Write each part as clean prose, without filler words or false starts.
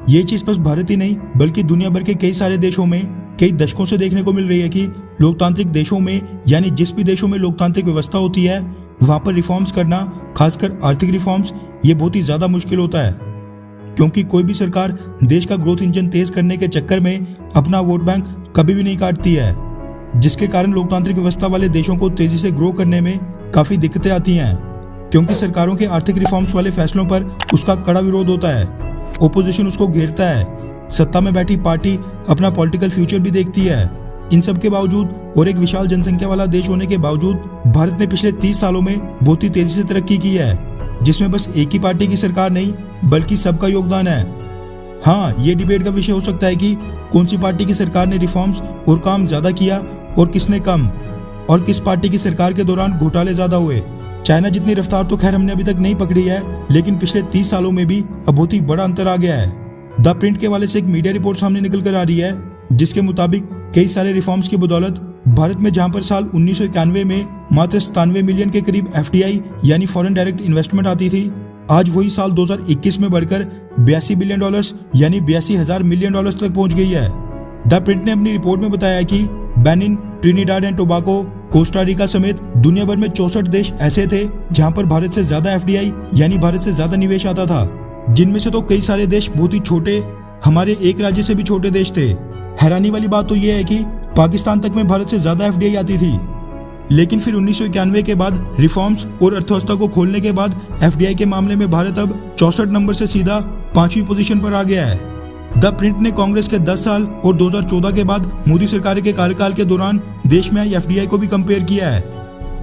ये चीज बस भारत ही नहीं बल्कि दुनिया भर के कई सारे देशों में कई दशकों से देखने को मिल रही है कि लोकतांत्रिक देशों में यानी जिस भी देशों में लोकतांत्रिक व्यवस्था होती है वहां पर रिफॉर्म्स करना, खासकर आर्थिक रिफॉर्म्स, ये बहुत ही ज्यादा मुश्किल होता है। क्योंकि कोई भी सरकार देश का ग्रोथ इंजन तेज करने के चक्कर में अपना वोट बैंक कभी भी नहीं काटती है, जिसके कारण लोकतांत्रिक व्यवस्था वाले देशों को तेजी से ग्रो करने में काफी दिक्कतें आती हैं। क्योंकि सरकारों के आर्थिक रिफॉर्म्स वाले फैसलों पर उसका कड़ा विरोध होता है, ओपोजिशन उसको घेरता है, सत्ता में बैठी पार्टी अपना पॉलिटिकल फ्यूचर भी देखती है। इन सब के बावजूद और एक विशाल जनसंख्या वाला देश होने के बावजूद भारत ने पिछले 30 सालों में बहुत ही तेजी से तरक्की की है, जिसमें बस एक ही पार्टी की सरकार नहीं बल्कि सबका योगदान है। हाँ, ये डिबेट का विषय हो सकता है कि कौन सी पार्टी की सरकार ने रिफॉर्म्स और काम ज्यादा किया और किसने कम, और किस पार्टी की सरकार के दौरान घोटाले ज्यादा हुए। चाइना जितनी रफ्तार तो खैर हमने अभी तक नहीं पकड़ी है, लेकिन पिछले 30 सालों में भी अब बहुत ही बड़ा अंतर आ गया है। द प्रिंट के हवाले से एक मीडिया रिपोर्ट सामने निकल कर आ रही है, जिसके मुताबिक कई सारे रिफॉर्म्स की बदौलत भारत में जहां पर साल 1991 में मात्र 97 मिलियन के करीब FDI यानी फॉरेन डायरेक्ट इन्वेस्टमेंट आती थी, आज वही साल 2021 में बढ़कर $82 बिलियन यानी 82,000 मिलियन डॉलर तक पहुंच गई है। द प्रिंट ने अपनी रिपोर्ट में बताया कि Benin, Trinidad and tobacco, Costa Rica समेत दुनिया भर में 64 देश ऐसे थे जहां पर भारत से ज्यादा FDI यानी भारत से ज्यादा निवेश आता था, जिनमें से तो कई सारे देश बहुत ही छोटे, हमारे एक राज्य से भी छोटे देश थे। हैरानी वाली बात तो यह है कि पाकिस्तान तक में भारत से ज्यादा FDI आती थी, लेकिन फिर 1991 के बाद रिफॉर्म्स और अर्थव्यवस्था को खोलने के बाद FDI के मामले में भारत अब 64 नंबर से सीधा 5वीं पोजीशन पर आ गया है। द प्रिंट ने कांग्रेस के 10 साल और 2014 के बाद मोदी सरकार के कार्यकाल के दौरान देश में आई FDI को भी कंपेयर किया है,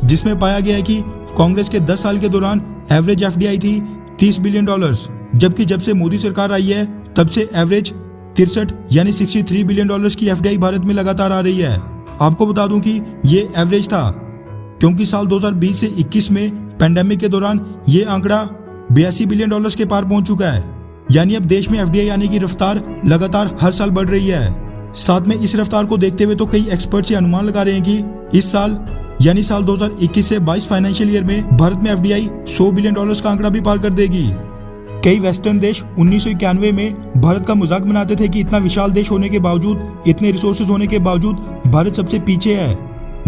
जिसमें पाया गया है कि कांग्रेस के 10 साल के दौरान एवरेज FDI थी $30 बिलियन, जबकि जब से मोदी सरकार आई है तब से एवरेज 63 यानी $63 बिलियन की FDI भारत में लगातार आ रही है। आपको बता दूं कि ये एवरेज था, क्योंकि साल 2020 से 21 में पेंडेमिक के दौरान ये आंकड़ा $82 बिलियन के पार पहुंच चुका है। यानी अब देश में FDI आने की रफ्तार लगातार हर साल बढ़ रही है। साथ में इस रफ्तार को देखते हुए तो कई एक्सपर्ट्स ये अनुमान लगा रहे हैं कि इस साल यानी साल 2021 से 22 फाइनेंशियल ईयर में भारत में FDI $100 बिलियन का आंकड़ा भी पार कर देगी। कई वेस्टर्न देश 1991 में भारत का मजाक बनाते थे कि इतना विशाल देश होने के बावजूद, इतने रिसोर्सेज होने के बावजूद भारत सबसे पीछे है,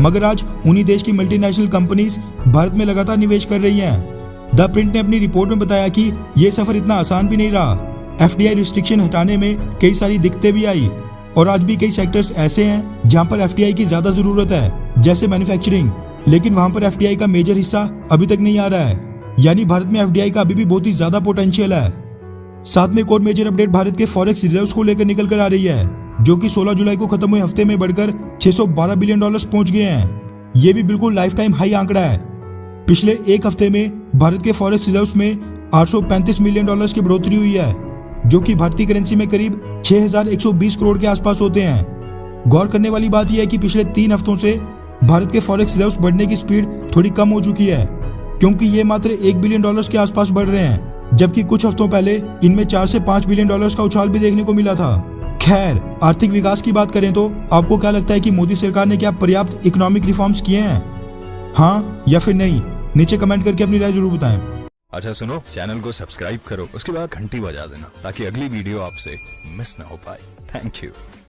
मगर आज उन्हीं देश की मल्टीनेशनल कंपनीज भारत में लगातार निवेश कर रही हैं। द प्रिंट ने अपनी रिपोर्ट में बताया कि ये सफर इतना आसान भी नहीं रहा। FDI रिस्ट्रिक्शन हटाने में कई सारी दिक्कतें भी आई, और आज भी कई सेक्टर्स ऐसे हैं जहां पर FDI की ज्यादा जरूरत है, जैसे मैन्युफैक्चरिंग, लेकिन वहां पर FDI का मेजर हिस्सा अभी तक नहीं आ रहा है। यानी भारत में FDI का अभी भी बहुत ही ज्यादा पोटेंशियल है। साथ में एक और मेजर अपडेट भारत के फॉरेक्स रिजर्व्स को लेकर निकल कर आ रही है, जो कि 16 जुलाई को खत्म हुए हफ्ते में बढ़कर $612 बिलियन पहुंच गए हैं। ये भी बिल्कुल लाइफ टाइम हाई आंकड़ा है। पिछले एक हफ्ते में भारत के फॉरेक्स रिजर्व्स में $835 मिलियन की बढ़ोतरी हुई है, जो कि भारतीय करेंसी में करीब 6,120 करोड़ के आसपास होते हैं। गौर करने वाली बात यह है कि पिछले 3 हफ्तों से भारत के फॉरेक्स रिजर्व्स बढ़ने की स्पीड थोड़ी कम हो चुकी है, क्योंकि ये मात्र $1 बिलियन के आसपास बढ़ रहे हैं, जबकि कुछ हफ्तों पहले इनमें $4 से $5 बिलियन का उछाल भी देखने को मिला था। खैर, आर्थिक विकास की बात करें तो आपको क्या लगता है कि मोदी सरकार ने क्या पर्याप्त इकोनॉमिक रिफॉर्म्स किए हैं? हाँ या फिर नहीं? नीचे कमेंट करके अपनी राय जरूर बताएं। अच्छा सुनो, चैनल को सब्सक्राइब करो, उसके बाद घंटी बजा देना ताकि अगली वीडियो आपसे मिस ना हो पाए। Thank you.